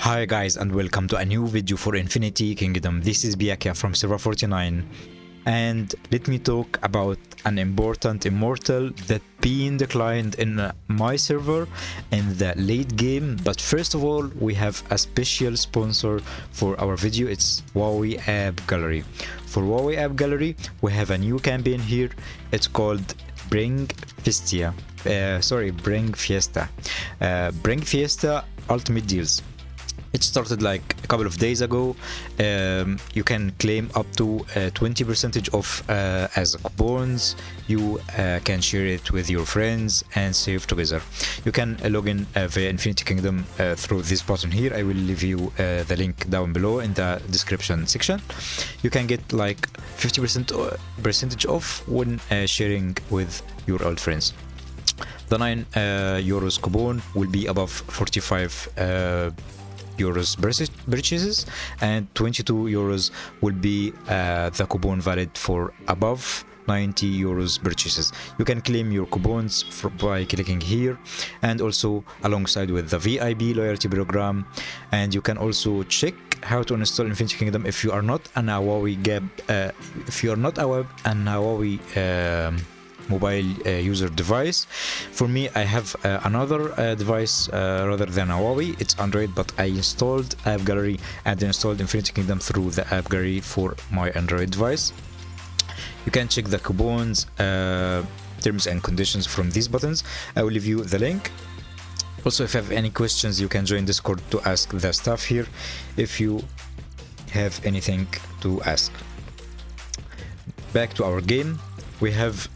Hi guys and welcome to a new video for Infinity Kingdom. This is Pyakia from server 49 and let me talk about an important Immortal that being declined in my server in the late game. But first of all, we have a special sponsor for our video. It's Huawei App Gallery. For Huawei App Gallery, we have a new campaign here. It's called Bring Fiesta. Bring Fiesta Ultimate Deals. It started like a couple of days ago. You can claim up to 20% off as coupons. You can share it with your friends and save together. You can log in via Infinity Kingdom through this button here. I will leave you the link down below in the description section. You can get like 50% off when sharing with your old friends. The 9 euros coupon will be above 45 euros purchases, and 22 euros will be the coupon valid for above 90 euros purchases. You can claim your coupons by clicking here, and also alongside with the VIP loyalty program. And you can also check how to install Infinity Kingdom if you are not an Huawei mobile user device. For me, I have another device rather than a Huawei. It's Android, but I installed App Gallery and installed Infinity Kingdom through the App Gallery for my Android device. You can check the coupons, terms and conditions from these buttons. I will leave you the link. Also, if you have any questions, you can join Discord to ask the staff here if you have anything to ask. Back to our game. We have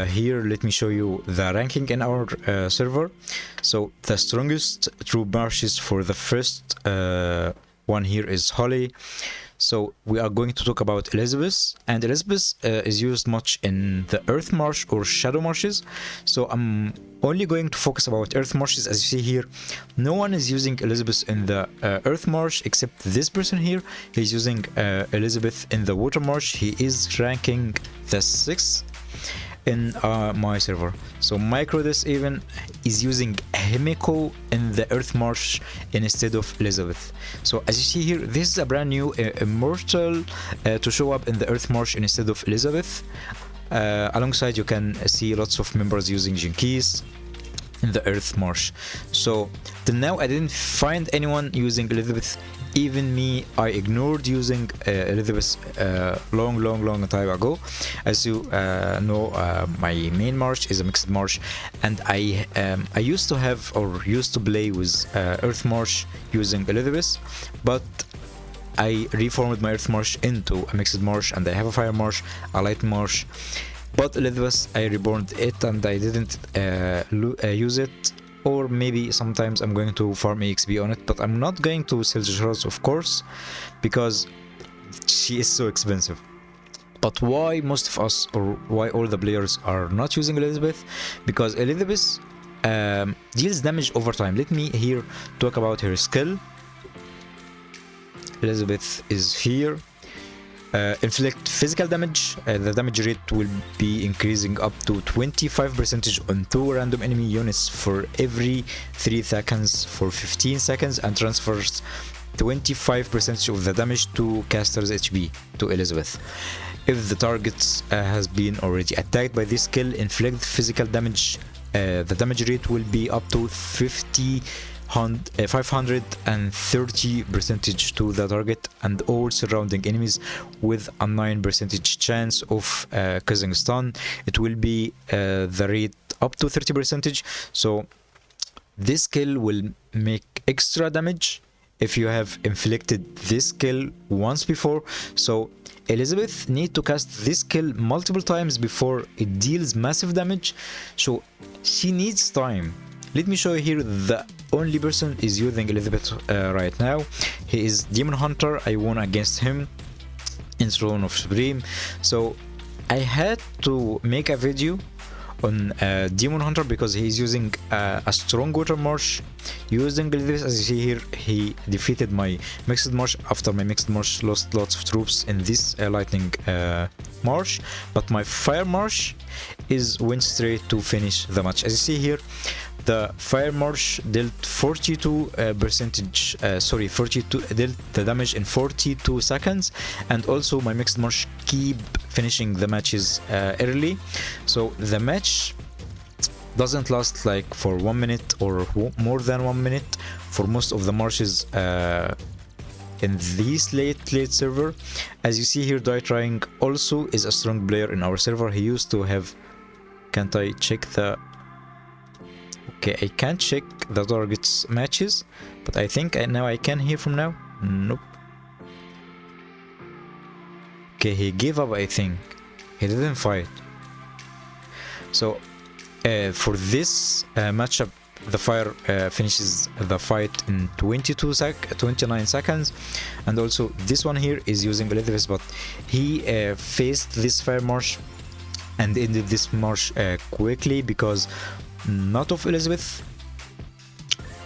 here, let me show you the ranking in our server. So the strongest troop marches for the first one here is Holly. So we are going to talk about Elizabeth, and Elizabeth is used much in the Earth March or Shadow Marches. So I'm only going to focus about Earth Marches. As you see here, no one is using Elizabeth in the Earth March except this person here. He's using Elizabeth in the Water March. He is ranking the 6th in my server. So Microdis even is using Himiko in the Earth March instead of Elizabeth. So as you see here, this is a brand new Immortal to show up in the Earth March instead of Elizabeth. Alongside, you can see lots of members using Jinkies in the Earth March. So till now, I didn't find anyone using Elizabeth. Even me, I ignored using Elizabeth long time ago. As you know, my main march is a mixed march, and I used to have or used to play with Earth March using Elizabeth, but I reformed my Earth March into a mixed march, and I have a Fire March, a Light March. But Elizabeth, I reborn it and I didn't use it. Or maybe sometimes I'm going to farm EXP on it, but I'm not going to sell the shards, of course, because she is so expensive. But why most of us, or why all the players are not using Elizabeth? Because Elizabeth deals damage over time. Let me here talk about her skill. Elizabeth is here. Inflict physical damage. The damage rate will be increasing up to 25% on 2 random enemy units for every 3 seconds for 15 seconds, and transfers 25% of the damage to caster's HP to Elizabeth. If the target has been already attacked by this skill, inflict physical damage. The damage rate will be up to 530% to the target and all surrounding enemies, with a 9% chance of causing stun. It will be the rate up to 30%. So this skill will make extra damage if you have inflicted this skill once before. So Elizabeth need to cast this skill multiple times before it deals massive damage, so she needs time. Let me show you here the only person is using Elizabeth right now. He is Demon Hunter. I won against him in Throne of Supreme. So I had to make a video on Demon Hunter because he is using a strong Water March using Elizabeth. As you see here, he defeated my Mixed March after my Mixed March lost lots of troops in this Lightning March. But my Fire March went straight to finish the match. As you see here, the Fire March dealt 42 percentage, 42 dealt the damage in 42 seconds, and also my Mixed March keep finishing the matches early, so the match doesn't last like for 1 minute or more than 1 minute for most of the marches in this late server. As you see here, Die Trying also is a strong player in our server. He used to have, can't I check the, okay, I can't check the targets matches, but I think now I can here from now. Nope. Okay, he gave up, I think. He didn't fight. So for this matchup, the Fire finishes the fight in 29 seconds, and also this one here is using Elizabeth, but he faced this Fire March and ended this march quickly because not of Elizabeth,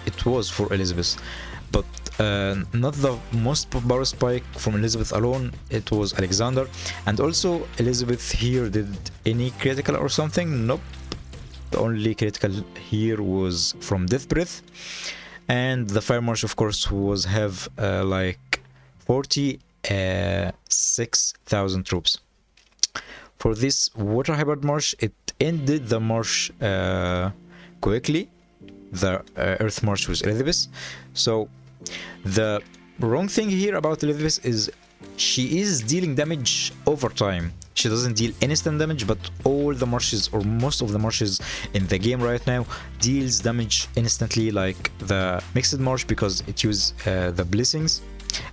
it was for Elizabeth, but not the most power spike from Elizabeth alone, it was Alexander. And also Elizabeth here did any critical or something? Nope. The only critical here was from Death Breath, and the Fire March of course was have like 46,000 troops. For this Water Hybrid March, it ended the march quickly, the Earth March with Elizabeth. So the wrong thing here about Elizabeth is she is dealing damage over time. She doesn't deal instant damage, but all the marches or most of the marches in the game right now deals damage instantly, like the Mixed March because it uses the blessings.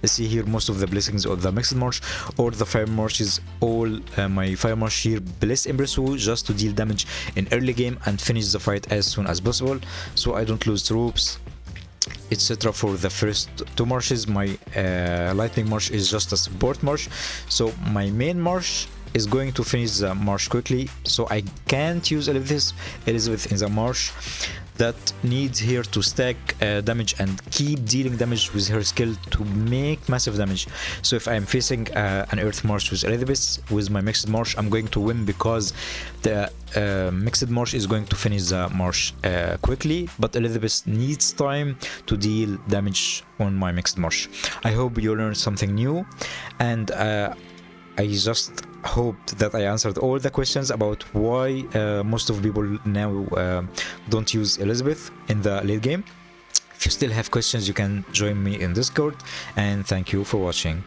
Let's see here most of the blessings of the Mixed March, or the Fire Marches. All my Fire March here bless Empress Wu just to deal damage in early game and finish the fight as soon as possible, so I don't lose troops, etc. For the first two marches, my Lightning March is just a support march, so my main march is going to finish the march quickly, so I can't use Elizabeth in the march that needs here to stack damage and keep dealing damage with her skill to make massive damage. So if I'm facing an Earth March with Elizabeth with my Mixed March, I'm going to win because the Mixed March is going to finish the march quickly, but Elizabeth needs time to deal damage on my Mixed March. I hope you learned something new, and I just hope that I answered all the questions about why most of people now don't use Elizabeth in the late game. If you still have questions, you can join me in Discord, and thank you for watching.